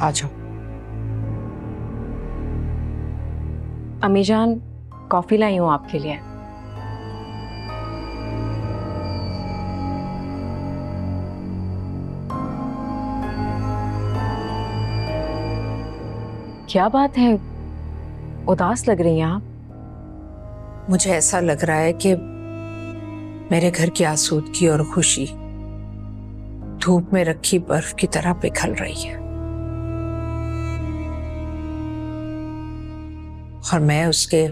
आ जाओ। अम्मी जान, कॉफी लाई हूँ आपके लिए। क्या बात है, उदास लग रही हैं आप? मुझे ऐसा लग रहा है कि मेरे घर की आसूदगी और खुशी धूप में रखी बर्फ की तरह पिघल रही है और मैं उसके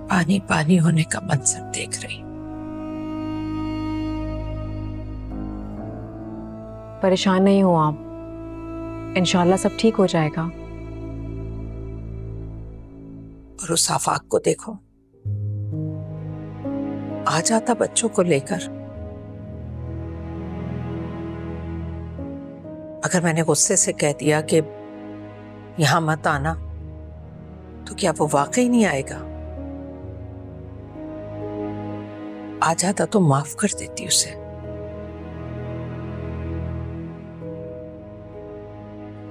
पानी पानी होने का मंजर देख रही हूं। परेशान नहीं हो आप, इंशाल्लाह सब ठीक हो जाएगा। और उस आफाक को देखो, आ जाता बच्चों को लेकर। अगर मैंने गुस्से से कह दिया कि यहां मत आना, तो क्या वो वाकई नहीं आएगा? आ जाता तो माफ कर देती उसे।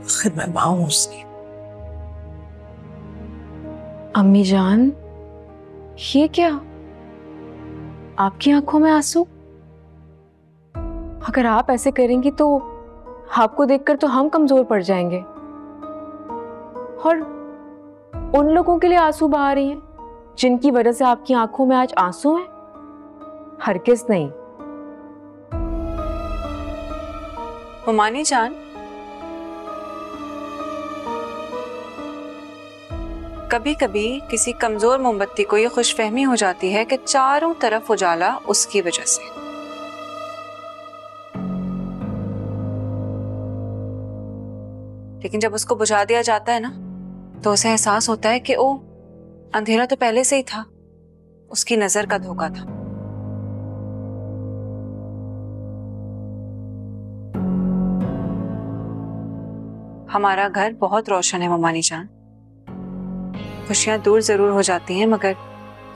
आखिर मैं मां हूं उसकी। अम्मी जान, ये क्या, आपकी आंखों में आंसू? अगर आप ऐसे करेंगी तो आपको देखकर तो हम कमजोर पड़ जाएंगे, और उन लोगों के लिए आंसू बहा रही हैं जिनकी वजह से आपकी आंखों में आज आंसू हैं? हरगिज़ नहीं। मोमानी जान, कभी कभी किसी कमजोर मोमबत्ती को ये खुशफहमी हो जाती है कि चारों तरफ उजाला उसकी वजह से। लेकिन जब उसको बुझा दिया जाता है ना, तो उसे एहसास होता है कि ओ, अंधेरा तो पहले से ही था, उसकी नजर का धोखा था। हमारा घर बहुत रोशन है मोमानी जान। खुशियां दूर जरूर हो जाती हैं मगर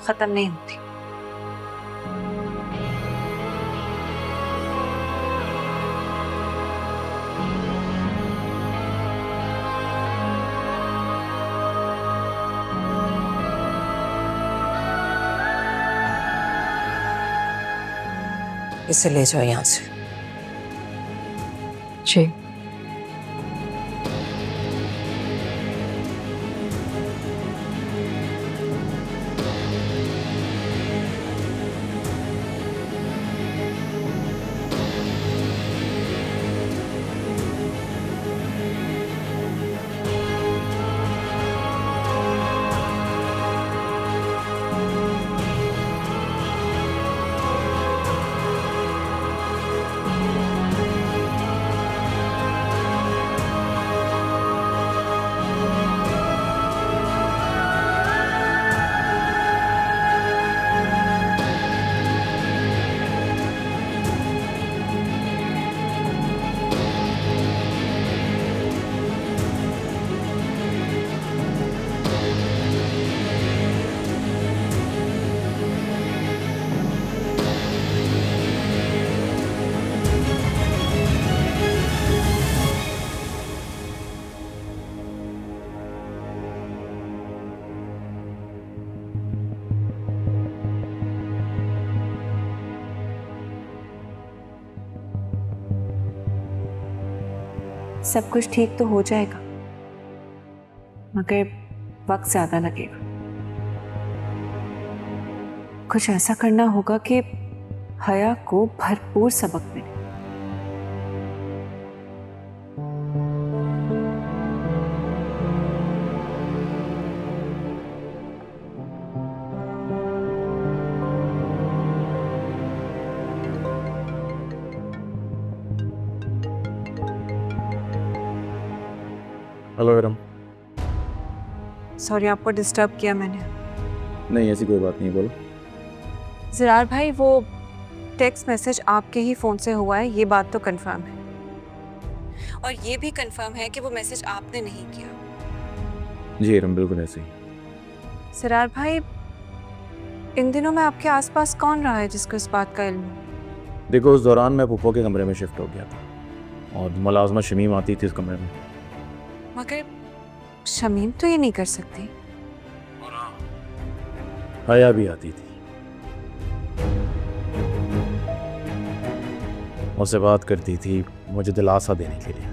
खत्म नहीं होती। इसे ले जाओ यहां से। जी। सब कुछ ठीक तो हो जाएगा मगर वक्त ज्यादा लगेगा। कुछ ऐसा करना होगा कि हया को भरपूर सबक मिले। हेलो इरम। सॉरी आपको डिस्टर्ब किया मैंने। नहीं ऐसी कोई बात नहीं, बोलो। ज़रार भाई, वो टेक्स्ट मैसेज आपके ही फ़ोन से हुआ है, ये बात तो कंफर्म है, और ये भी कंफर्म है कि वो मैसेज आपने नहीं किया। जी इरम, बिल्कुल ऐसे ही। ज़रार भाई, इन दिनों में आपके आसपास कौन रहा है जिसको इस बात का इल्म हो? देखो, उस दौरान मैं पुप्पो के कमरे में शिफ्ट हो गया था, और मुलाजमा शमीम आती थी इस कमरे में। मगर शमीम तो ये नहीं कर सकती। और हाँ, हया भी आती थी, मुझसे बात करती थी मुझे दिलासा देने के लिए।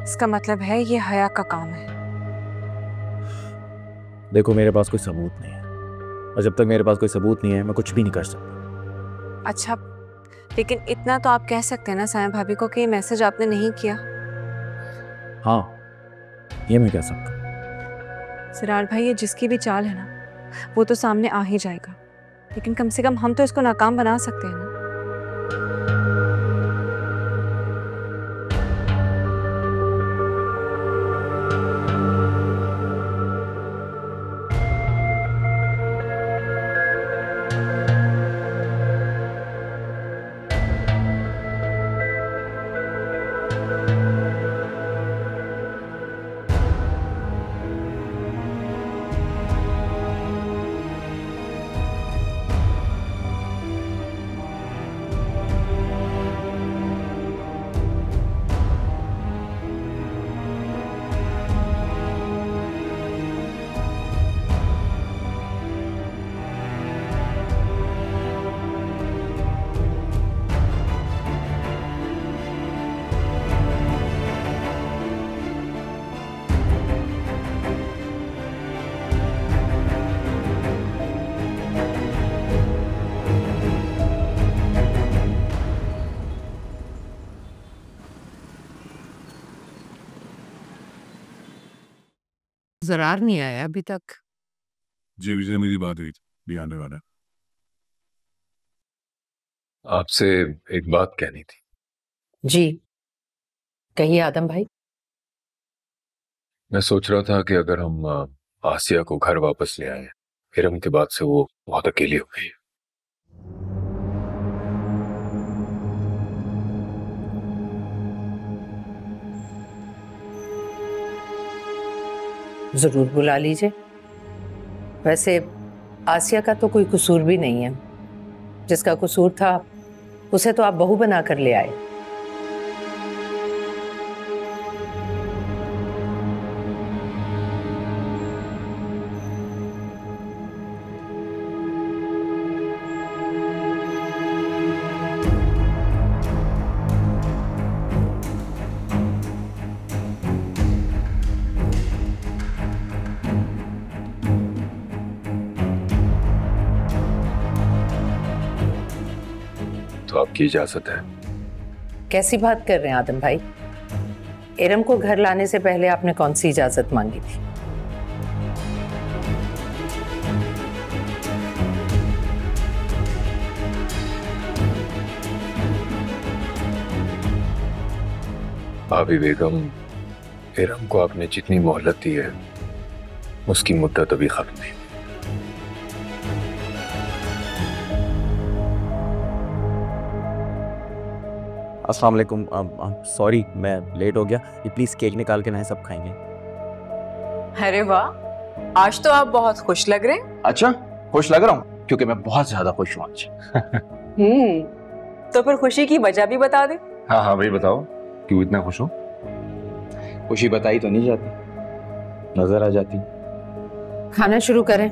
इसका मतलब है ये हया का काम है। देखो मेरे पास कोई सबूत नहीं है, और जब तक मेरे पास कोई सबूत नहीं है मैं कुछ भी नहीं कर सकता। अच्छा, लेकिन इतना तो आप कह सकते हैं ना साया भाभी को कि ये मैसेज आपने नहीं किया। हाँ, ये मैं कह सकता। सिरार भाई, ये जिसकी भी चाल है ना वो तो सामने आ ही जाएगा, लेकिन कम से कम हम तो इसको नाकाम बना सकते हैं ना। जरार नहीं आया अभी तक। जी विजय, मेरी बात हुई थी, भी आने वाला है। आपसे एक बात कहनी थी। जी कहिए आदम भाई। मैं सोच रहा था कि अगर हम आसिया को घर वापस ले आए, इरम के बाद से वो बहुत अकेली हो गई है। जरूर बुला लीजिए। वैसे आसिया का तो कोई कसूर भी नहीं है, जिसका कसूर था उसे तो आप बहू बना कर ले आए। तो आपकी इजाजत है? कैसी बात कर रहे हैं आदम भाई? इरम को घर लाने से पहले आपने कौन सी इजाजत मांगी थी? भाभी बेगम, इरम को आपने जितनी मोहलत दी है उसकी मुद्दत अभी खत्म नहीं। अस्सलाम वालेकुम। सॉरी मैं लेट हो गया। ये प्लीज़ केक निकाल के ना सब खाएंगे। अरे वाह, आज तो आप बहुत खुश लग रहे हैं। अच्छा, खुश लग रहा हूँ क्योंकि मैं बहुत ज्यादा खुश हूँ आज। तो फिर खुशी की वजह भी बता दे। हाँ हाँ भाई बताओ, क्यों इतना खुश हो? खुशी बताई तो नहीं जाती, नजर आ जाती। खाना शुरू करें।